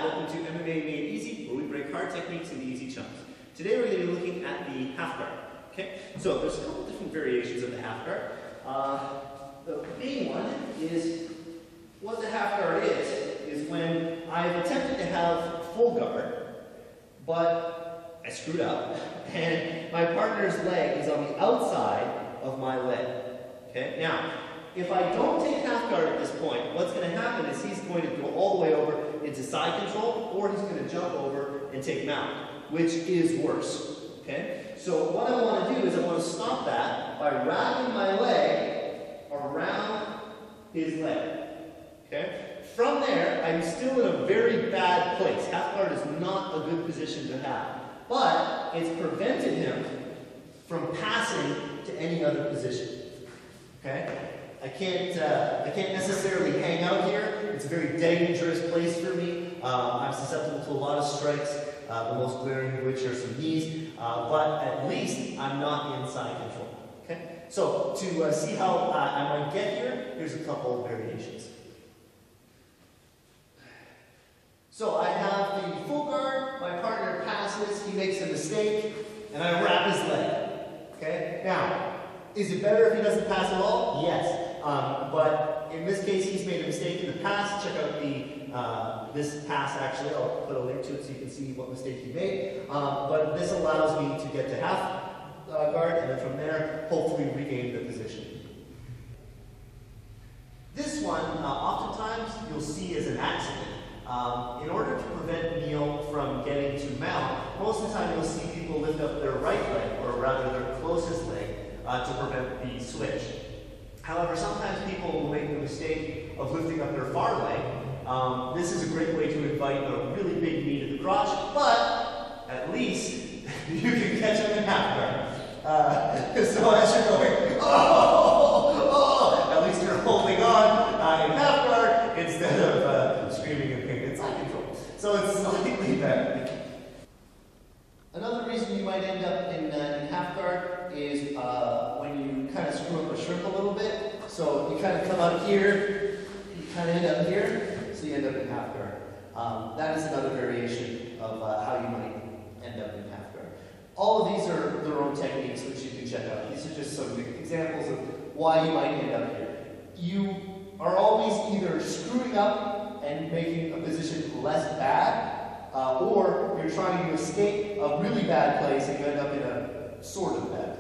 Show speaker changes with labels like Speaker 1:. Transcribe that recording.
Speaker 1: welcome to MMA Made Easy, where we break hard techniques into easy chunks. Today we're going to be looking at the half guard. Okay, so there's a couple different variations of the half guard. The main one is what the half guard is when I've attempted to have full guard, but I screwed up, and my partner's leg is on the outside of my leg. Okay, now, if I don't take half guard at this point, what's going to happen is he's going to go all the way over into side control, or he's going to jump over and take mount, which is worse. Okay? So what I want to do is I want to stop that by wrapping my leg around his leg. Okay? From there, I'm still in a very bad place. Half guard is not a good position to have, but it's prevented him from passing to any other position. Okay? I can't necessarily hang out here. It's a very dangerous place for me. I'm susceptible to a lot of strikes, the most glaring of which are some knees, but at least I'm not in side control. Okay? So to see how I might get here, here's a couple of variations. So I have the full guard, my partner passes, he makes a mistake, and I wrap his leg. Okay? Now, is it better if he doesn't pass at all? Yes. But in this case, he's made a mistake in the pass. Check out this pass, actually. I'll put a link to it so you can see what mistake he made. But this allows me to get to half guard, and then from there, hopefully regain the position. This one, oftentimes, you'll see as an accident. In order to prevent Neil from getting to mount, most of the time you'll see people lift up their right leg, or rather their closest leg, to prevent the switch. However, sometimes people will make the mistake of lifting up their far leg. This is a great way to invite a really big knee to the crotch, but at least you can catch him in half guard. So as you're going, at least you're holding on in half guard instead of screaming in pain in side control. So it's slightly better. Another reason you might end up in half guard is when you kind of screw up a shrimp a little bit. So you kind of come out here, you kind of end up here, so you end up in half guard. That is another variation of how you might end up in half guard. All of these are their own techniques which you can check out. These are just some examples of why you might end up here. You are always either screwing up and making a position less bad, or you're trying to escape a really bad place and you end up in a sort of bad